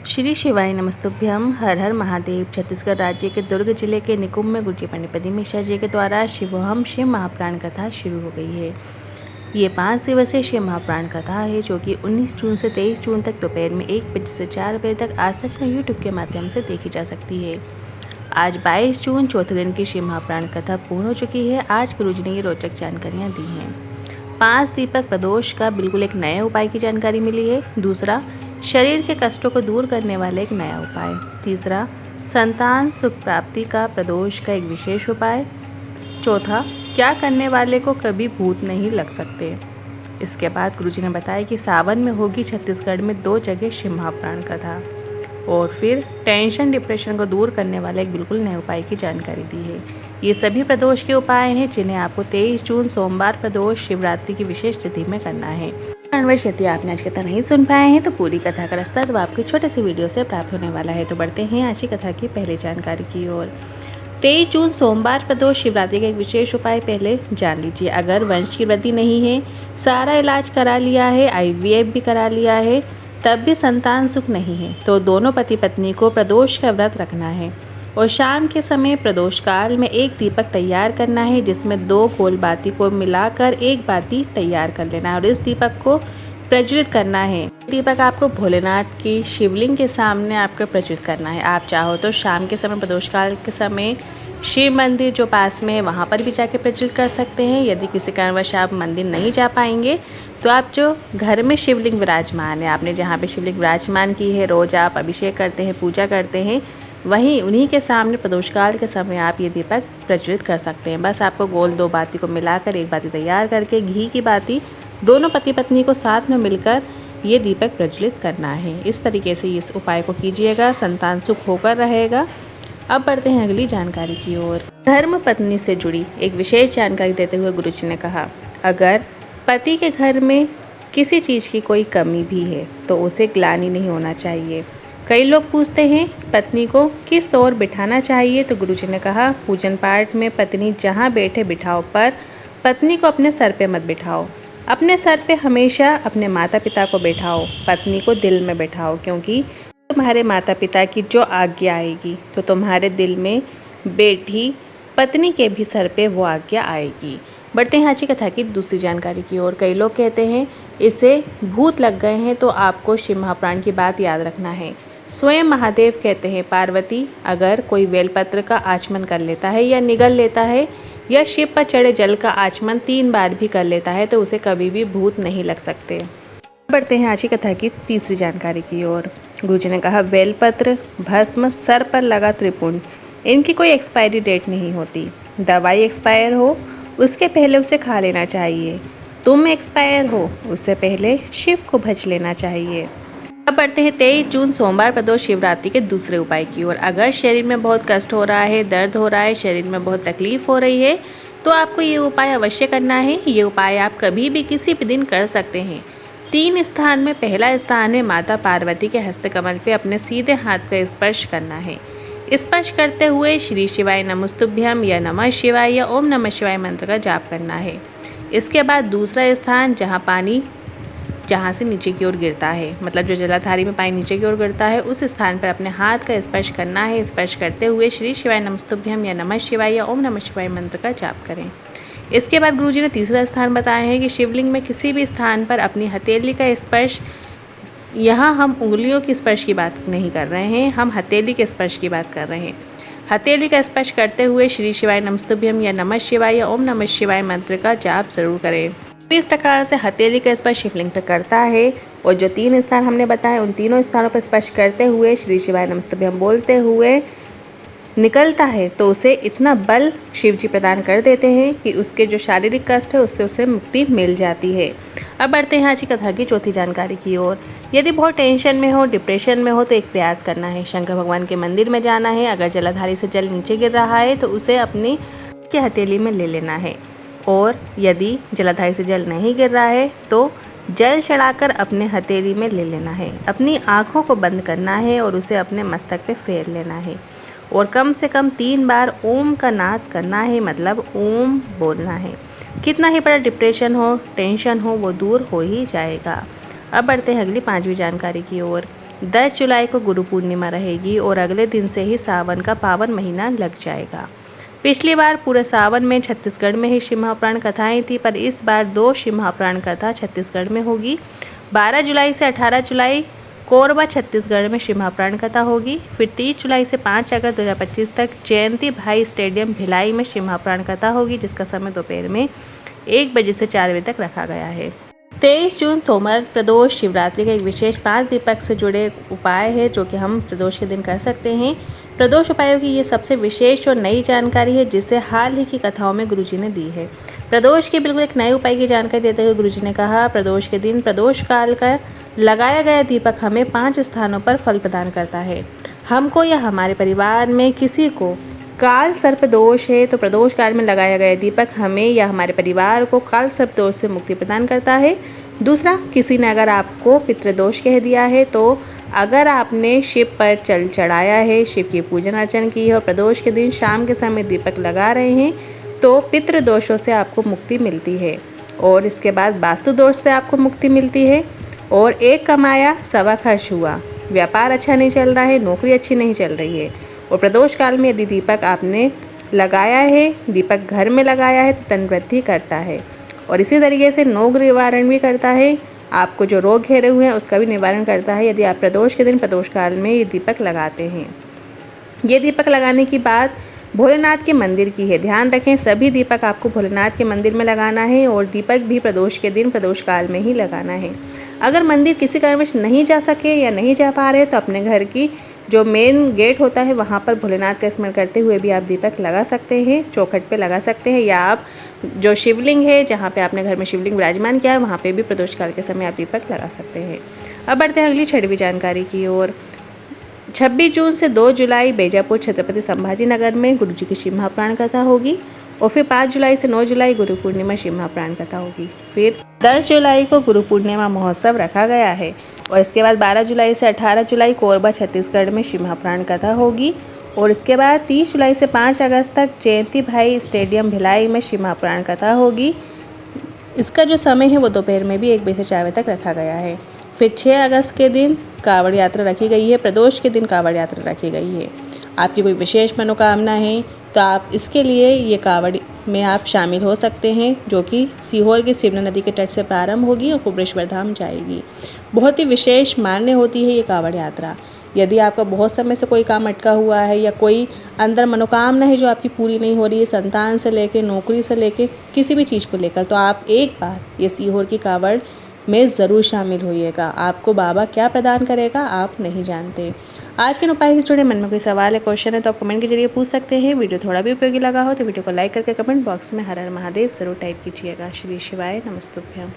श्री शिवाय नमस्तुभ्यम। हर हर महादेव। छत्तीसगढ़ राज्य के दुर्ग जिले के निकुंभ में गुरुजी पंडित प्रदीप मिश्रा जी के द्वारा शिवोहम शिव महापुराण कथा शुरू हो गई है। ये 5 दिवसीय शिव महापुराण कथा है जो कि 19 जून से 23 जून तक दोपहर में 1 बजे से 4 बजे तक आज सच में यूट्यूब के माध्यम से देखी जा सकती है। आज 22 जून चौथे दिन की शिव महापुराण कथा पूर्ण हो चुकी है। आज गुरुजी ने ये रोचक जानकारियाँ दी हैं। 5 दीपक प्रदोष का बिल्कुल एक नए उपाय की जानकारी मिली है। दूसरा, शरीर के कष्टों को दूर करने वाला एक नया उपाय। तीसरा, संतान सुख प्राप्ति का प्रदोष का एक विशेष उपाय। चौथा, क्या करने वाले को कभी भूत नहीं लग सकते। इसके बाद गुरुजी ने बताया कि सावन में होगी छत्तीसगढ़ में 2 जगह शिव महापुराण कथा। और फिर टेंशन डिप्रेशन को दूर करने वाले एक बिल्कुल नए उपाय की जानकारी दी है। ये सभी प्रदोष के उपाय हैं जिन्हें आपको 23 जून सोमवार प्रदोष शिवरात्रि की विशेष तिथि में करना है। अनवश यदि आपने आज कथा नहीं सुन पाए हैं तो पूरी कथा का रास्ता तो आपके छोटे से वीडियो से प्राप्त होने वाला है। तो बढ़ते हैं आज की कथा की पहली जानकारी की ओर। 23 जून सोमवार प्रदोष शिवरात्रि का एक विशेष उपाय पहले जान लीजिए। अगर वंश की वृद्धि नहीं है, सारा इलाज करा लिया है, IVF भी करा लिया है, तब भी संतान सुख नहीं है तो दोनों पति पत्नी को प्रदोष का व्रत रखना है और शाम के समय प्रदोष काल में एक दीपक तैयार करना है जिसमें 2 गोल बाती को मिलाकर एक बाती तैयार कर लेना है और इस दीपक को प्रज्वलित करना है। दीपक आपको भोलेनाथ की शिवलिंग के सामने आपको प्रज्वलित करना है। आप चाहो तो शाम के समय प्रदोष काल के समय शिव मंदिर जो पास में है वहाँ पर भी जाके प्रज्वलित कर सकते हैं। यदि किसी कारणवश आप मंदिर नहीं जा पाएंगे तो आप जो घर में शिवलिंग विराजमान है, आपने जहाँ पे शिवलिंग विराजमान की है, रोज़ आप अभिषेक करते हैं, पूजा करते हैं, वहीं उन्हीं के सामने प्रदोष काल के समय आप ये दीपक प्रज्वलित कर सकते हैं। बस आपको गोल 2 बाती को मिलाकर एक बाती तैयार करके घी की बाती दोनों पति पत्नी को साथ में मिलकर ये दीपक प्रज्वलित करना है। इस तरीके से इस उपाय को कीजिएगा, संतान सुख होकर रहेगा। अब बढ़ते हैं अगली जानकारी की ओर। धर्म पत्नी से जुड़ी एक विशेष जानकारी देते हुए गुरुजी ने कहा, अगर पति के घर में किसी चीज़ की कोई कमी भी है तो उसे ग्लानि नहीं होना चाहिए। कई लोग पूछते हैं पत्नी को किस ओर बिठाना चाहिए, तो गुरुजी ने कहा, पूजन पाठ में पत्नी जहाँ बैठे बिठाओ, पर पत्नी को अपने सर पे मत बिठाओ। अपने सर पे हमेशा अपने माता पिता को बैठाओ, पत्नी को दिल में बैठाओ, क्योंकि तुम्हारे माता पिता की जो आज्ञा आएगी तो तुम्हारे दिल में बैठी पत्नी के भी सर पे वो आज्ञा आएगी। बढ़ते हैं आज की कथा की दूसरी जानकारी की ओर। कई लोग कहते हैं इसे भूत लग गए हैं, तो आपको शिव महापुराण की बात याद रखना है। स्वयं महादेव कहते हैं, पार्वती अगर कोई बेलपत्र का आचमन कर लेता है या निगल लेता है या शिव पर चढ़े जल का आचमन 3 बार भी कर लेता है तो उसे कभी भी भूत नहीं लग सकते। बढ़ते हैं आज की कथा की तीसरी जानकारी की ओर। गुरुजी ने कहा, बेलपत्र, भस्म, सर पर लगा त्रिपुंड, इनकी कोई एक्सपायरी डेट नहीं होती। दवाई एक्सपायर हो उसके पहले उसे खा लेना चाहिए। तुम एक्सपायर हो उससे पहले शिव को भज लेना चाहिए। अब बढ़ते हैं 23 जून सोमवार प्रदोष शिवरात्रि के दूसरे उपाय की ओर। अगर शरीर में बहुत कष्ट हो रहा है, दर्द हो रहा है, शरीर में बहुत तकलीफ हो रही है तो आपको ये उपाय अवश्य करना है। ये उपाय आप कभी भी किसी भी दिन कर सकते हैं। 3 स्थान में पहला स्थान है माता पार्वती के हस्तकमल पे अपने सीधे हाथ का स्पर्श करना है। स्पर्श करते हुए श्री शिवाय नमस्तुभ्यम या नमः शिवाय या ओम नमः शिवाय मंत्र का जाप करना है। इसके बाद दूसरा स्थान जहाँ पानी जहाँ से नीचे की ओर गिरता है, मतलब जो जलाधारी में पानी नीचे की ओर गिरता है, उस स्थान पर अपने हाथ का स्पर्श करना है। स्पर्श करते हुए श्री शिवाय नमस्तुभ्यम या नमः शिवाय या ओम नमः शिवाय मंत्र का जाप करें। इसके बाद गुरुजी ने तीसरा स्थान बताया है कि शिवलिंग में किसी भी स्थान पर अपनी हथेली का स्पर्श, यहाँ हम उंगलियों की स्पर्श की बात नहीं कर रहे हैं, हम हथेली के स्पर्श की बात कर रहे हैं। हथेली का स्पर्श करते हुए श्री शिवाय नमस्तुभ्यम या नमः शिवाय या ओम नमः शिवाय मंत्र का जाप जरूर करें। इस प्रकार से हथेली का स्पर्श शिवलिंग पर करता है और जो 3 स्थान हमने बताए उन तीनों स्थानों पर स्पर्श करते हुए श्री शिवाय नमस्तुभ्यम बोलते हुए निकलता है तो उसे इतना बल शिव जी प्रदान कर देते हैं कि उसके जो शारीरिक कष्ट है उससे उसे मुक्ति मिल जाती है। अब बढ़ते हैं आज की कथा की चौथी जानकारी की ओर। यदि बहुत टेंशन में हो, डिप्रेशन में हो तो एक प्रयास करना है, शंकर भगवान के मंदिर में जाना है। अगर जलाधारी से जल नीचे गिर रहा है तो उसे अपनी हथेली में ले लेना है और यदि जलाधारी से जल नहीं गिर रहा है तो जल चढ़ाकर अपने हथेली में ले लेना है। अपनी आँखों को बंद करना है और उसे अपने मस्तक पे फेर लेना है और कम से कम 3 बार ओम का नाद करना है, मतलब ओम बोलना है। कितना ही बड़ा डिप्रेशन हो, टेंशन हो, वो दूर हो ही जाएगा। अब बढ़ते हैं अगली 5वीं जानकारी की ओर। 10 जुलाई को गुरु पूर्णिमा रहेगी और अगले दिन से ही सावन का पावन महीना लग जाएगा। पिछली बार पूरे सावन में छत्तीसगढ़ में ही शिव महापुराण कथाएँ थी, पर इस बार 2 शिव महापुराण कथा छत्तीसगढ़ में होगी। 12 जुलाई से 18 जुलाई कोरबा छत्तीसगढ़ में शिव महापुराण कथा होगी। फिर 30 जुलाई से 5 अगस्त 2025 तक जयंती भाई स्टेडियम भिलाई में शिव महापुराण कथा होगी, जिसका समय दोपहर में 1 बजे से 4 बजे तक रखा गया है। 23 जून सोमवार प्रदोष शिवरात्रि का एक विशेष 5 दीपक से जुड़े उपाय है जो कि हम प्रदोष के दिन कर सकते हैं। प्रदोष उपायों की ये सबसे विशेष और नई जानकारी है जिसे हाल ही की कथाओं में गुरुजी ने दी है। प्रदोष के बिल्कुल एक नए उपाय की जानकारी देते हुए गुरुजी ने कहा, प्रदोष के दिन प्रदोष काल का लगाया गया दीपक हमें 5 स्थानों पर फल प्रदान करता है। हमको या हमारे परिवार में किसी को काल सर्प दोष है तो प्रदोष काल में लगाया गया दीपक हमें या हमारे परिवार को काल सर्प दोष से मुक्ति प्रदान करता है। दूसरा, किसी ने अगर आपको पितृदोष कह दिया है तो अगर आपने शिव पर जल चढ़ाया है, शिव की पूजन अर्चन की है और प्रदोष के दिन शाम के समय दीपक लगा रहे हैं तो पितृदोषों से आपको मुक्ति मिलती है। और इसके बाद वास्तु दोष से आपको मुक्ति मिलती है। और 1 कमाया 1.25 खर्च हुआ, व्यापार अच्छा नहीं चल रहा है, नौकरी अच्छी नहीं चल रही है। और प्रदोष काल में यदि दीपक आपने लगाया है, दीपक घर में लगाया है तो धन वृद्धि करता है। और इसी तरीके से रोग निवारण भी करता है, आपको जो रोग घेरे हुए हैं उसका भी निवारण करता है यदि आप प्रदोष के दिन प्रदोष काल में ये दीपक लगाते हैं। ये दीपक लगाने की बात भोलेनाथ के मंदिर की है। ध्यान रखें, सभी दीपक आपको भोलेनाथ के मंदिर में लगाना है और दीपक भी प्रदोष के दिन प्रदोष काल में ही लगाना है। अगर मंदिर किसी कारणवश नहीं जा सके या नहीं जा पा रहे तो अपने घर की जो मेन गेट होता है वहाँ पर भोलेनाथ का स्मरण करते हुए भी आप दीपक लगा सकते हैं, चौखट पे लगा सकते हैं, या आप जो शिवलिंग है जहाँ पे आपने घर में शिवलिंग विराजमान किया है वहाँ पे भी प्रदोष काल के समय आप दीपक लगा सकते हैं। अब बढ़ते हैं अगली 6वीं जानकारी की ओर। 26 जून से 2 जुलाई बीजापुर छत्रपति संभाजी नगर में गुरु जी की शिव महापुराण कथा होगी और फिर 5 जुलाई से 9 जुलाई गुरु पूर्णिमा शिव महापुराण कथा होगी। फिर 10 जुलाई को गुरु पूर्णिमा महोत्सव रखा गया है और इसके बाद 12 जुलाई से 18 जुलाई कोरबा छत्तीसगढ़ में शिव महापुराण कथा होगी और इसके बाद 30 जुलाई से 5 अगस्त तक जयंती भाई स्टेडियम भिलाई में शिव महापुराण कथा होगी। इसका जो समय है वो दोपहर में भी 1 बजे से 4 बजे तक रखा गया है। फिर 6 अगस्त के दिन कावड़ यात्रा रखी गई है, प्रदोष के दिन कावड़ यात्रा रखी गई है। आपकी कोई विशेष मनोकामना है तो आप इसके लिए ये कावड़ में आप शामिल हो सकते हैं, जो कि सीहोर की सिवना नदी के तट से प्रारंभ होगी और कुबरेश्वर धाम जाएगी। बहुत ही विशेष मान्य होती है ये कावड़ यात्रा। यदि आपका बहुत समय से कोई काम अटका हुआ है या कोई अंदर मनोकामना है जो आपकी पूरी नहीं हो रही है, संतान से लेकर नौकरी से लेकर किसी भी चीज़ को लेकर, तो आप एक बार ये सीहोर की कावड़ में ज़रूर शामिल होइएगा। आपको बाबा क्या प्रदान करेगा आप नहीं जानते। आज के उपाय से जुड़े मन में कोई सवाल है, क्वेश्चन है तो आप कमेंट के जरिए पूछ सकते हैं। वीडियो थोड़ा भी उपयोगी लगा हो तो वीडियो को लाइक करके कमेंट बॉक्स में हर हर महादेव जरूर टाइप कीजिएगा। श्री शिवाय नमस्तुभ्यम।